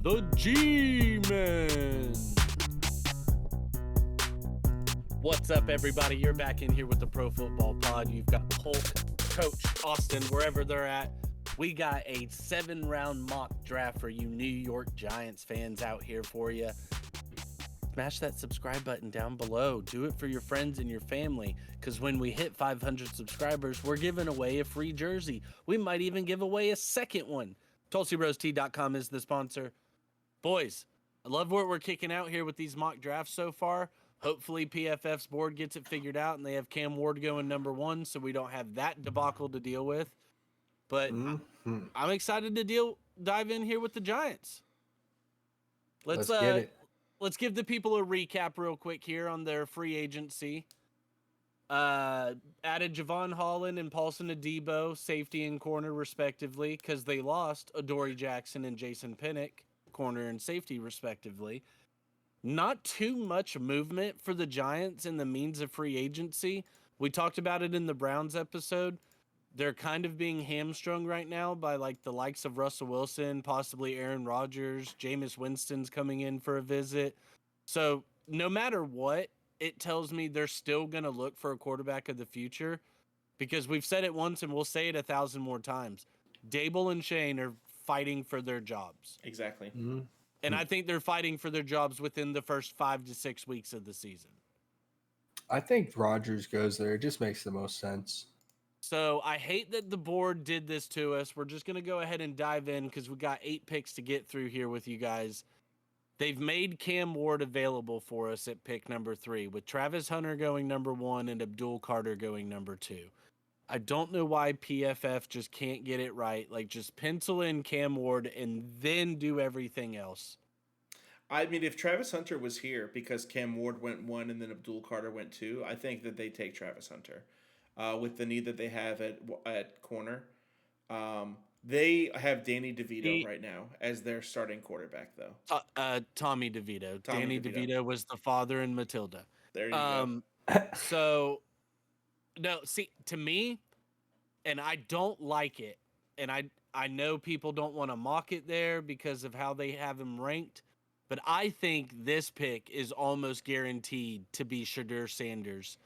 the G-Men. What's up, everybody? You're back in here with the Pro Football Pod. You've got Polk, Coach, Austin, wherever they're at. We got a 7-round mock draft for you New York Giants fans out here for you. Smash that subscribe button down below. Do it for your friends and your family, because when we hit 500 subscribers, we're giving away a free jersey. We might even give away a second one. TulsyRoseTea.com is the sponsor. Boys, I love what we're kicking out here with these mock drafts so far. Hopefully PFF's board gets it figured out and they have Cam Ward going number 1 so we don't have that debacle to deal with. But I'm excited to dive in here with the Giants. Let's get it. Let's give the people a recap real quick here on their free agency. Added Javon Holland and Paulson Adebo, safety and corner respectively, because they lost Adoree Jackson and Jason Pinnock, corner and safety respectively. Not too much movement for the Giants in the means of free agency. We talked about it in the Browns episode. They're kind of being hamstrung right now by like the likes of Russell Wilson, possibly Aaron Rodgers, Jameis Winston's coming in for a visit. So no matter what, it tells me they're still going to look for a quarterback of the future, because we've said it once and we'll say it 1,000 more times. Daboll and Shane are fighting for their jobs. Exactly. And I think they're fighting for their jobs within the first 5 to 6 weeks of the season. I think Rodgers goes there. It just makes the most sense. So I hate that the board did this to us. We're just going to go ahead and dive in because we got 8 picks to get through here with you guys. They've made Cam Ward available for us at pick number 3, with Travis Hunter going number 1 and Abdul Carter going number 2. I don't know why PFF just can't get it right. Like, just pencil in Cam Ward and then do everything else. I mean, if Travis Hunter was here because Cam Ward went 1 and then Abdul Carter went 2, I think that they take Travis Hunter. With the need that they have at corner. They have Danny DeVito right now as their starting quarterback, though. Tommy DeVito. Danny DeVito was the father in Matilda. There you go. So, no, see, to me, and I don't like it, and I know people don't want to mock it there because of how they have him ranked, but I think this pick is almost guaranteed to be Shedeur Sanders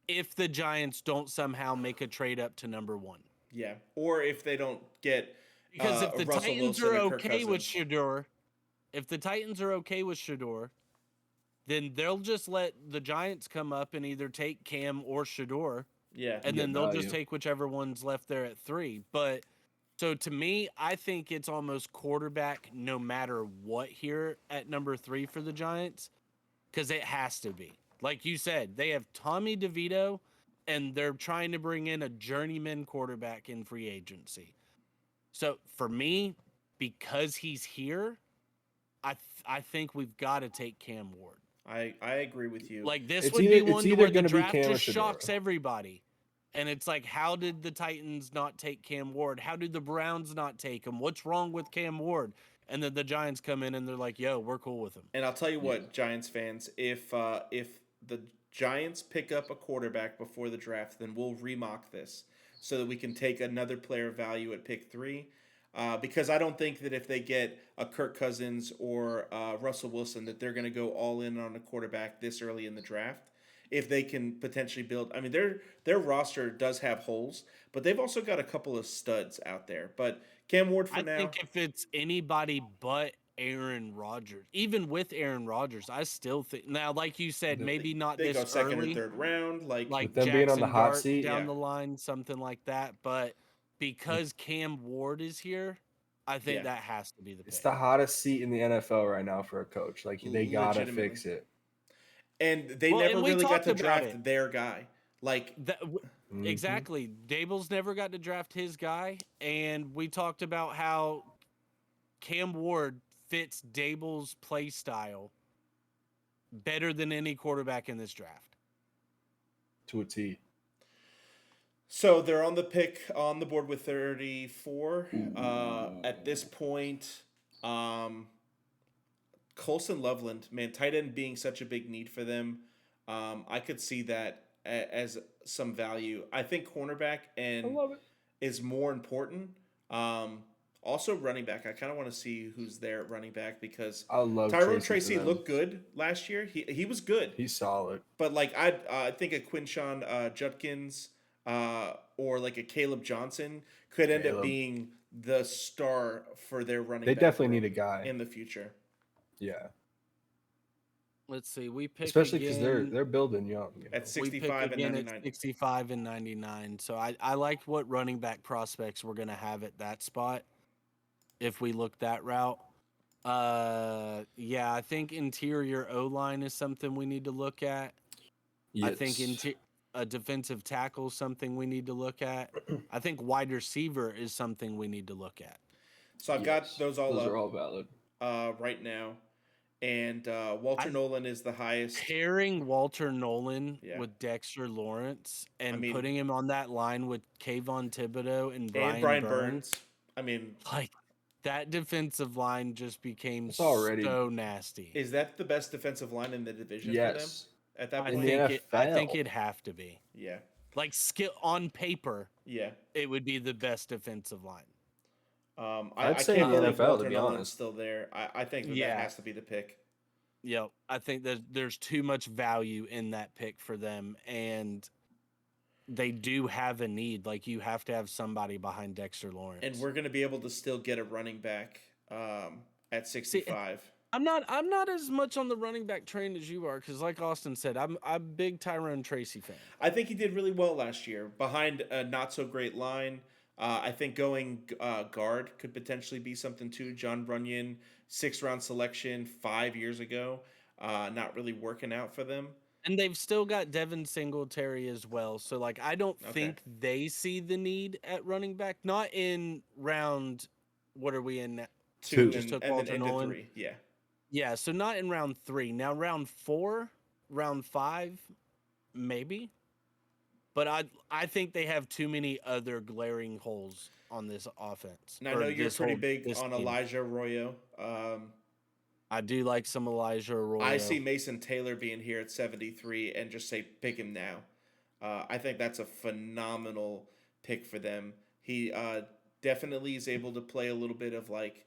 if the Giants don't somehow make a trade up to number 1. Yeah, or if they don't get because if the Russell Titans Wilson are and Kirk okay with Cousins. Shedeur, then they'll just let the Giants come up and either take Cam or Shedeur. Yeah, and then they'll just take whichever one's left there at 3. But so to me, I think it's almost quarterback no matter what here at number 3 for the Giants, because it has to be. Like you said, they have Tommy DeVito, and they're trying to bring in a journeyman quarterback in free agency. So for me, because he's here, I think we've got to take Cam Ward. I agree with you. Like, this would be one where the draft just shocks everybody. And it's like, how did the Titans not take Cam Ward? How did the Browns not take him? What's wrong with Cam Ward? And then the Giants come in and they're like, yo, we're cool with him. And I'll tell you what, Giants fans, if the Giants pick up a quarterback before the draft, then we'll remock this so that we can take another player value at pick 3. Because I don't think that if they get a Kirk Cousins or Russell Wilson that they're going to go all in on a quarterback this early in the draft. If they can potentially build, I mean, their roster does have holes, but they've also got a couple of studs out there. But Cam Ward for now. I think if it's anybody but Aaron Rodgers, even with Aaron Rodgers, I still think now, like you said, maybe not they this go second early, or third round, like them Jackson being on the hot seat down the line, something like that. But because Cam Ward is here, I think that has to be the pick. It's the hottest seat in the NFL right now for a coach. Like, they gotta fix it. And they never really got to draft their guy. Like exactly. Daboll's never got to draft his guy, and we talked about how Cam Ward fits Daboll's play style better than any quarterback in this draft. To a T. So they're on the board with 34. At this point, Colson Loveland, man, tight end being such a big need for them, I could see that as some value. I think cornerback is more important. Also, running back. I kind of want to see who's there at running back because I love Tyrone Tracy. Tracy for them. looked good last year. He was good, He's solid. but like I think a Quinshawn Judkins or like a Caleb Johnson could end up Caleb. being the star for their running They back definitely room need a guy. in the future. Yeah, Let's see. We pick especially because again. they're building young. At We pick 65 and again 99. at 65 and 99. So I liked what running back prospects we're gonna have at that spot if we look that route. Yeah, I think interior O line is something we need to look at. I think Yes. Mm-hmm. a defensive tackle is something we need to look at. I think wide receiver is something we need to look at. So I've got those all Those up are all valid. right now, and Walter I- Nolan is the highest. Pairing Walter Nolan Yeah. with Dexter Lawrence and mean- putting him on that line with Kayvon Thibodeau and And Brian Burns. I mean, like that defensive line just became It's already- so nasty. is that the best defensive line in the division Yes. for them at that I In point? the think I think NFL. it'd have to be. Yeah, Like skill on paper, yeah. it would be the best defensive line. I say can't in the believe NFL, Walter to be Nolan's honest. still there. I think that Yeah. has to be the pick. Yep. I think that there's too much value in that pick for them, and they do have a need. Like you have to have somebody behind Dexter Lawrence. And we're going to be able to still get a running back at 65. I'm not as much on the running back train as you are, because like Austin said, I'm a big Tyrone Tracy fan. I think he did really well last year behind a not so great line. I think going guard could potentially be something too. John Runyon, 6th-round selection 5 years ago, not really working out for them. And they've still got Devin Singletary as well. So like I don't Okay. think they see the need at running back. Not in round what are we in now? Two Just and, took and then Walter into Nolan. 3. Yeah. Yeah, so not in round 3. Now round 4, round 5, maybe. But I think they have too many other glaring holes on this offense. And I or know you're this pretty whole- big this on team. Elijah Arroyo. I do like some Elijah Arroyo. I see Mason Taylor being here at 73 and just say pick him now. I think that's a phenomenal pick for them. He definitely is able to play a little bit of like,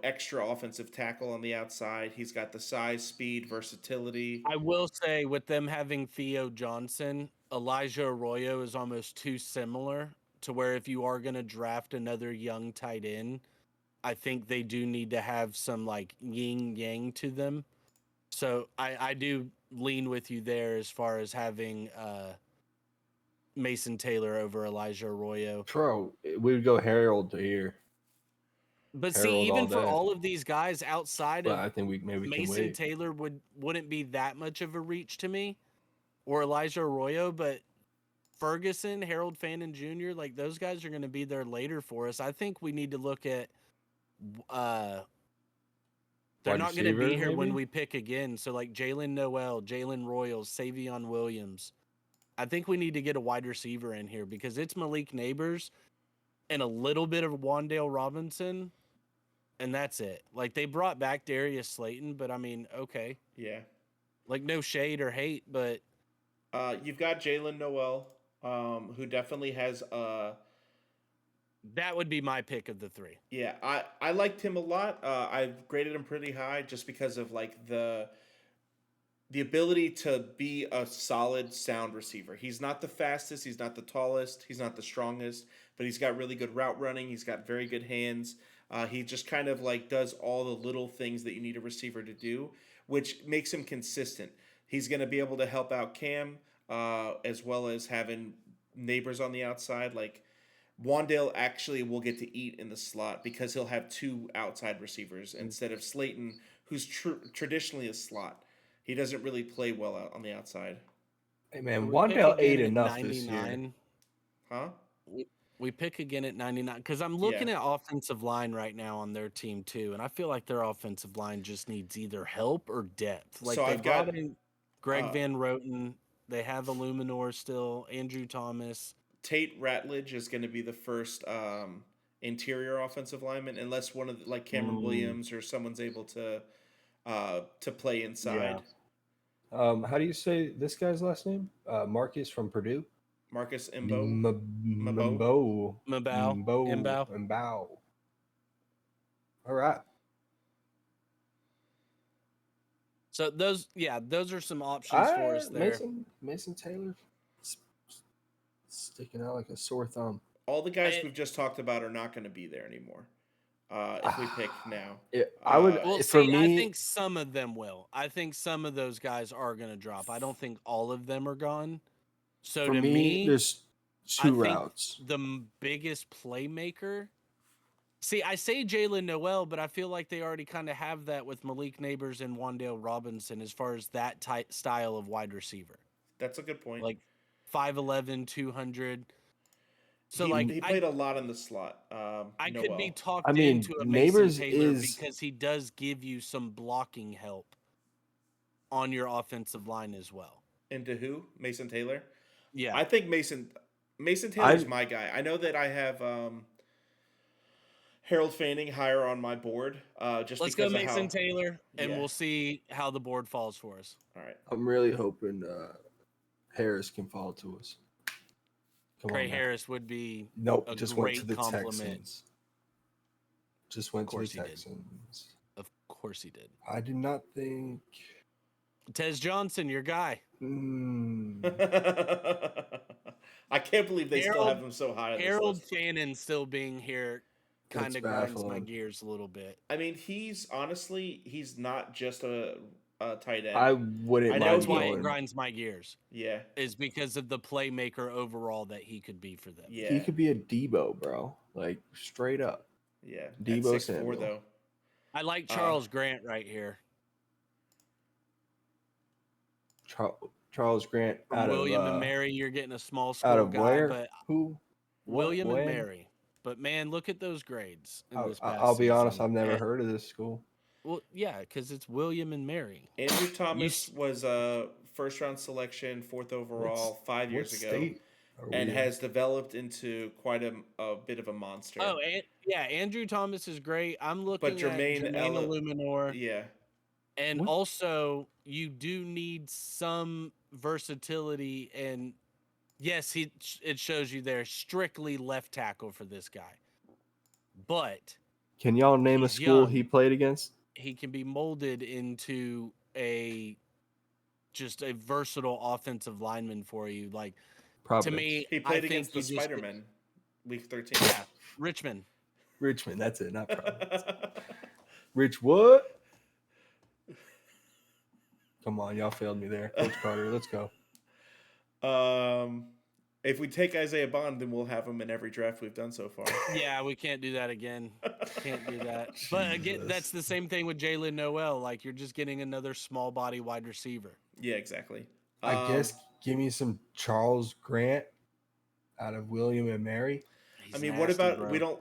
extra offensive tackle on the outside. He's got the size, speed, versatility. I will say with them having Theo Johnson, Elijah Arroyo is almost too similar to where if you are going to draft another young tight end, I think they do need to have some like yin yang to them. So I do lean with you there as far as having Mason Taylor over Elijah Arroyo. Bro, we would go Harold to here, But see, Harold all even for day. all of these guys outside but of I think we can Mason wait. Taylor wouldn't be that much of a reach to me, or Elijah Arroyo, but Ferguson, Harold Fannin Jr., like those guys are going to be there later for us. I think we need to look at. They're Wide not going to be receiver, here when maybe? we pick again. So like Jalen Noel, Jalen Royals, Savion Williams. I think we need to get a wide receiver in here because it's Malik Neighbors and a little bit of Wandale Robinson. And that's it. Like they brought back Darius Slayton, but I mean, okay. Yeah. Like no shade or hate, but You've got Jalen Noel, who definitely has that would be my pick of the 3. yeah, I liked him a lot. I've graded him pretty high just because of like the ability to be a solid sound receiver. He's not the fastest, he's not the tallest, he's not the strongest, but he's got really good route running, he's got very good hands. He just kind of like does all the little things that you need a receiver to do, which makes him consistent. He's going to be able to help out Cam, as well as having neighbors on the outside. Like Wandale actually will get to eat in the slot because he'll have 2 outside receivers instead of Slayton, who's traditionally a slot. He doesn't really play well out on the outside. Hey man, We pick Wandale again ate at enough this year. 99. Huh? We pick again at 99 because I'm looking at offensive line right now on their team too, and I feel like their offensive line just needs either help or depth. Like So they I've brought got, in Greg Van Roten, they have Illuminor still, Andrew Thomas. Tate Ratledge is going to be the first interior offensive lineman, unless one of like Cameron Williams or someone's able to play inside. How do you say this guy's last name? Marcus from Purdue. Marcus Imbo. Mbow. Mbao. Mbow. All right. So those are some options for us there. Mason Taylor s- sticking out like a sore thumb. All the guys I- we've just talked about are not going to be there anymore. If we pick now, I would. Well, For see, I me, think some of them will. I think some of those guys are going to drop. I don't think all of them are gone. So for to me, me, there's I two think routes. the biggest playmaker. See, I say Jalen Noel, but I feel like they already kind of have that with Malik Neighbors and Wandale Robinson as far as that type style of wide receiver, that's a good point. like 5'11", 200. So he like he played a lot in the slot. I could be Noel. talked I mean, into a Mason Neighbors Taylor is because he does give you some blocking help on your offensive line as well. Into who? Mason Taylor. Yeah. I think Mason Taylor's my guy. I know that I have Harold Fanning higher on my board, just Let's go because of Mason how. Taylor, and Yeah. we'll see how the board falls for us. All right. I'm really hoping Harris can fall to us. Come Trey on, now. Harris would be Nope, a just went to great the compliment. Texans. Just went to the course he did. Texans. Of course he did. I did not think. Tez Johnson, your guy. I can't believe they still have Harold- him so high on this Harold list. Fannin still being here kind That's of grinds my baffling. gears a little bit. I mean, he's not just a tight end. I wouldn't I know mind That's why it going. grinds my gears. Yeah, Is because of the playmaker overall that he could be for them. yeah, He could be a Debo, bro. Like straight up. yeah. Debo At 6'4", Samuel. though. I like Charles Grant right here. Charles Grant From out William of and Mary, you're getting a small out school of guy, where? but Who? What? William and When? Mary. But man, look at those grades in this past I'll be honest. season. I've never And- heard of this school. Well, yeah, because it's William and Mary. Andrew Thomas was a first-round selection, 4th overall, 5 years What ago, state are we and in? has developed into quite a bit of a monster. Oh, and, yeah, Andrew Thomas is great. I'm looking Jermaine at Jermaine Ella- Illuminor. Yeah, And What? also, you do need some versatility. And yes, it shows you there strictly left tackle for this guy. But Can y'all name a he's school young. he played against? he can be molded into just a versatile offensive lineman for you. Like Providence. to me, he I played think against the you just- Spider-Man, week 13. Yeah, Richmond. Richmond. That's it. Not Providence. Rich what? Come on, y'all failed me there, Coach Carter. Let's go. If we take Isaiah Bond, then we'll have him in every draft we've done so far. Yeah, we can't do that again. Can't do that. But again, Jesus. that's the same thing with Jalen Noel. Like you're just getting another small body wide receiver. Yeah, exactly. I guess give me some Charles Grant out of William and Mary. He's I mean, nasty, what about bro. we don't?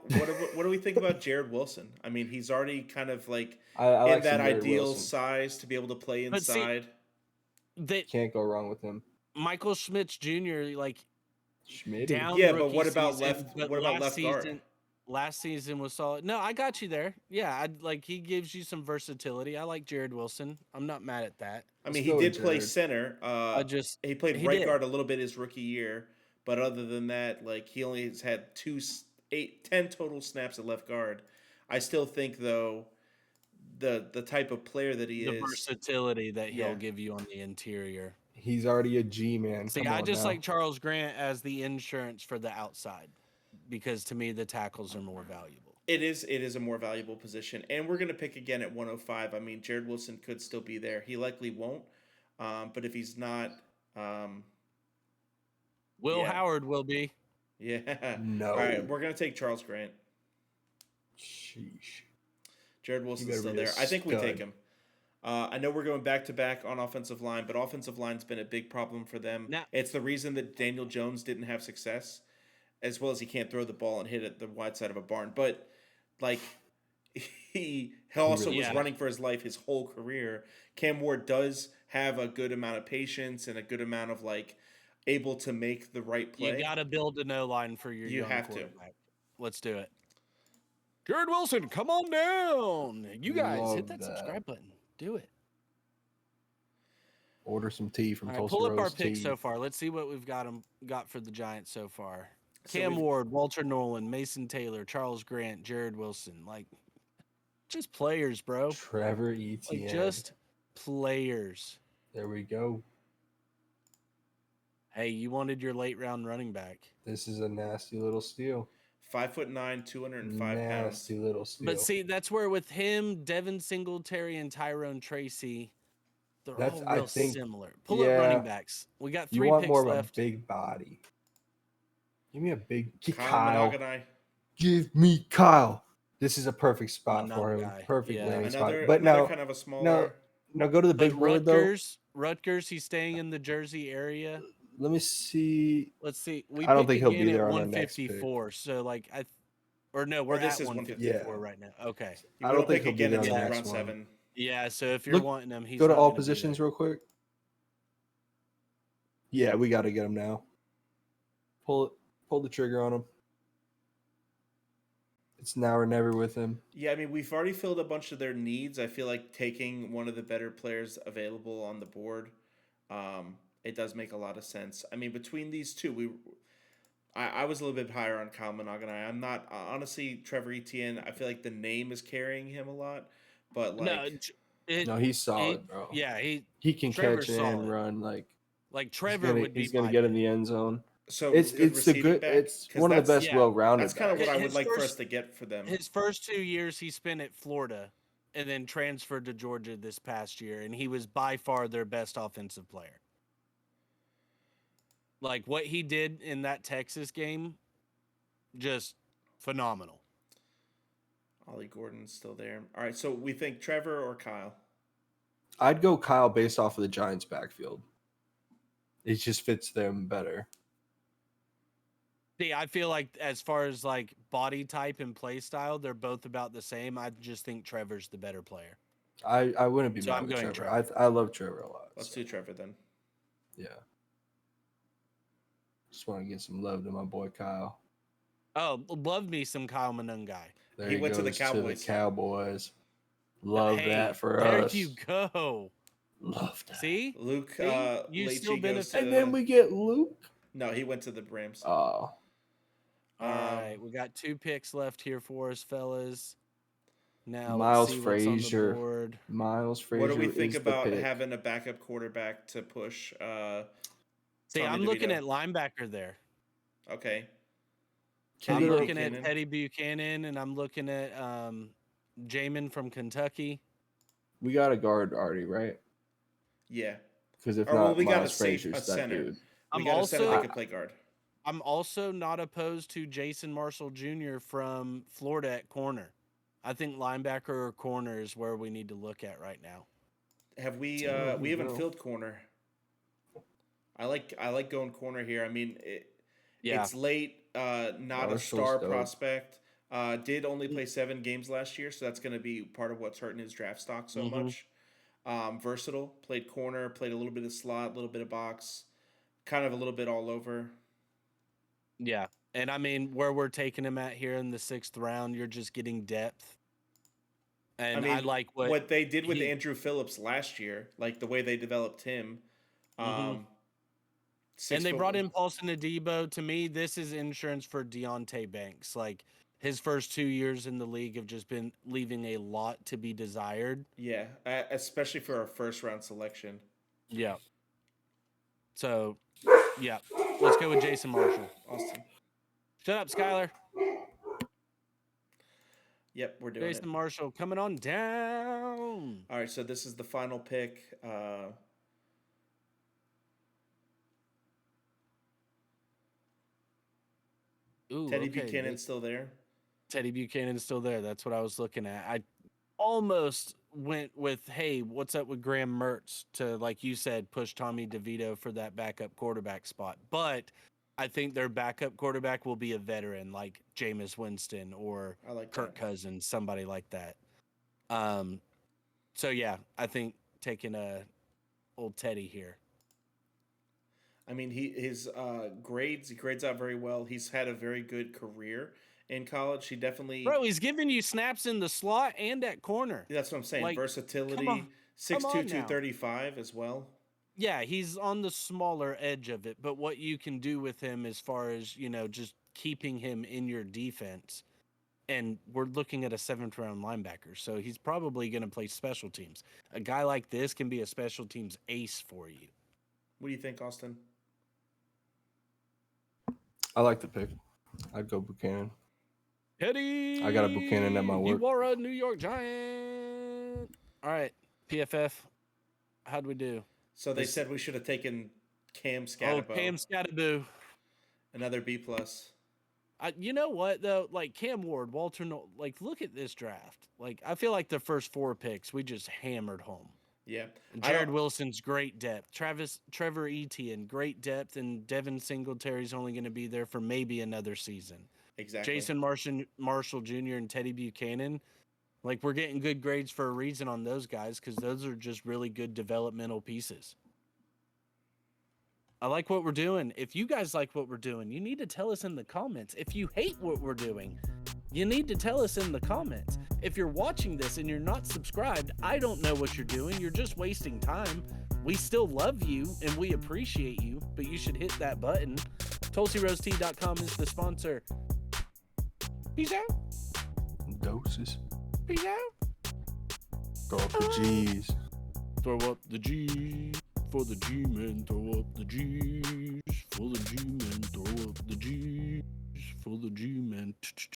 What do we think about Jared Wilson? I mean, he's already kind of like I in like that some Jared ideal Wilson. size to be able to play But see- inside. that Can't go wrong with him. Michael Schmitz Jr. like Schmidt. down. Yeah, but rookie what about season, left- but what about last left guard? season, Last season was solid. No, I got you there. Yeah, like he gives you some versatility. I like Jared Wilson. I'm not mad at that. I Let's mean, he go, did play Jared. center. He played he right did. guard a little bit his rookie year, but other than that, like he only has had 10 total snaps at left guard. I still think though, the type of player that he The is, versatility that he'll Yeah. give you on the interior. He's already a G man. See, Come I on just now. like Charles Grant as the insurance for the outside because to me the tackles are more valuable. it is a more valuable position, and we're gonna pick again at 105. I mean, Jared Wilson could still be there. He likely won't, but if he's not, Will Yeah. Howard will be. yeah. No. All right, we're gonna take Charles Grant. Sheesh. Jared Wilson's better still be a there. I think we take stud. him. I know we're going back to back on offensive line, but offensive line's been a big problem for them. Now- It's the reason that Daniel Jones didn't have success, as well as he can't throw the ball and hit it the wide side of a barn. But like he also was Yeah. running for his life his whole career. Cam Ward does have a good amount of patience and a good amount of like able to make the right play. You got to build a no line for your You young have to. quarterback. Let's do it. Jared Wilson, come on down. You guys Love hit that that. subscribe button. Do it. Order some tea from All right, Tulsa pull up our Rose picks Tea. so far. Let's see what we've got for the Giants so far. So Cam we've- Ward, Walter Nolan, Mason Taylor, Charles Grant, Jared Wilson. Like Just players, bro. Trevor Etienne. Like just players. There we go. Hey, you wanted your late round running back. This is a nasty little steal. 5'9", 205 Nasty pounds. little steal. But see, that's where with him, Devin Singletary, and Tyrone Tracy, they're That's- all I real think- similar. Pull up running yeah. backs. We got You 3 want picks more of left. a big body. Give me a big Kyle Kyle. Monogany. Give me Kyle. This is a perfect spot Monogany for him. guy. Perfect Yeah. landing spot. Another, But another now, kind of a smaller. now go to the But big board though. Rutgers, he's staying in the Jersey area. Let me see. Let's see. We I don't picked think he'll again be at there on the next pick. 154. So like or no, we're this at is 154 154. right now. Okay. You I don't don't think pick he'll be again there on until the round next one. 7. Yeah. So if you're Look, wanting him, he's Go to not all gonna be positions there. real quick. Yeah, we got to get him now. Pull the trigger on him. It's now or never with him. Yeah, I mean, we've already filled a bunch of their needs. I feel like taking one of the better players available on the board, it does make a lot of sense. I mean, between these two, I was a little bit higher on Kyle Monogany. I'm not honestly Trevor Etienne. I feel like the name is carrying him a lot, but like No, he's solid, bro. Yeah, He can Trevor's catch solid. and run. Like Trevor would be. he's gonna my get in pick. the end zone. so It's good it's the receiving good. back, It's 'cause one of the that's- best yeah, well-rounded. That's kind of what I would His like for first- us to get for them. His first 2 years he spent at Florida, and then transferred to Georgia this past year, and he was by far their best offensive player. Like what he did in that Texas game, just phenomenal. Ollie Gordon's still there. All right, so we think Trevor or Kyle. I'd go Kyle based off of the Giants' backfield. It just fits them better. See, I feel like as far as like body type and play style, they're both about the same. I just think Trevor's the better player. I wouldn't be So mad I'm with going Trevor. I love Trevor a lot. Let's so, do Trevor then. yeah. Just want to get some love to my boy Kyle. Oh, love me some Kyle Monogany. There He went to the goes Cowboys. Cowboys. Love Hey, that for there us. you go. Love that. See? Luke See? You Leachy still goes benefit- to. And then we get Luke. No, he went to the Rams. Oh, All Um, right, we got 2 picks left here for us, fellas. Now Miles let's see what's on the Frazier. board. Miles Frazier. what do we think is about the pick. having a backup quarterback to push? See, Tommy I'm looking DeVito? at linebacker there. Okay. Can I'm you- looking Buchanan. at Teddy Buchanan, and I'm looking at Jamin from Kentucky. We got a guard already, right? Yeah. Because if Or, well, not, we got a Miles safe- Frazier's a that center. dude. We I'm got a center also that could play guard. I'm also not opposed to Jason Marshall Jr. from Florida at corner. I think linebacker or corner is where we need to look at right now. Have we? There We you haven't go. filled corner. I like going corner here. I mean, Yeah, it's late. Not a Marshall's star dope. prospect. Did only play 7 games last year, so that's going to be part of what's hurting his draft stock so Mhm. much. Versatile. Played corner. Played a little bit of slot. A little bit of box. Kind of a little bit all over. yeah. And I mean, where we're taking him at here in the 6th round, you're just getting depth. And I mean, like what they did with he- Andrew Phillips last year, like the way they developed him. Mhm. 6 And they foot- brought in Paulson Adebo. To me, this is insurance for Deontay Banks. Like his first 2 years in the league have just been leaving a lot to be desired. Yeah, especially for our first round selection. Yeah. So, yeah, let's go with Jason Marshall. Austin. Shut up, Skylar. Yep, we're doing Jason it. Marshall coming on down. All right, so this is the final pick. Ooh, Teddy okay, Buchanan's still there. Teddy Buchanan's still there. That's what I was looking at. I almost went with, hey, what's up with Graham Mertz to, like you said, push Tommy DeVito for that backup quarterback spot. But I think their backup quarterback will be a veteran like Jameis Winston or I like Kirk that. Cousins, somebody like that. So yeah, I think taking old Teddy here. I mean, his grades, he grades out very well. He's had a very good career in college. He definitely, Bro, he's giving you snaps in the slot and at corner. that's what I'm saying. like, Versatility, on, 6'2", come on now. 235 as well. Yeah, he's on the smaller edge of it, but what you can do with him as far as, just keeping him in your defense And we're looking at a 7th-round linebacker, so he's probably going to play special teams. A guy like this can be a special teams ace for you. What do you think, Austin? I like the pick. I'd go Buchanan. Teddy, I got a Buchanan at my work. You are a New York Giant. All right, PFF. How'd we do? So they said we should have taken Cam Oh, Scatterbo, Cam Scatterbo. another B plus. You know what though? Like Cam Ward, Walter, like look at this draft. Like I feel like the first 4 picks we just hammered home. Yeah, And Jared Wilson's great depth. Trevor Etienne, great depth, and Devin Singletary's only going to be there for maybe another season. exactly. Jason Marshall Jr. and Teddy Buchanan, like we're getting good grades for a reason on those guys because those are just really good developmental pieces. I like what we're doing. If you guys like what we're doing, you need to tell us in the comments. If you hate what we're doing, you need to tell us in the comments. If you're watching this and you're not subscribed, I don't know what you're doing. You're just wasting time. We still love you and we appreciate you, but you should hit that button. TulsiRoseTea.com is the sponsor. Peace out. Doses. Peace out. Throw up the G's. Throw up the G for the G-men. Throw up the G's for the G-men. Throw up the G's for the G-men.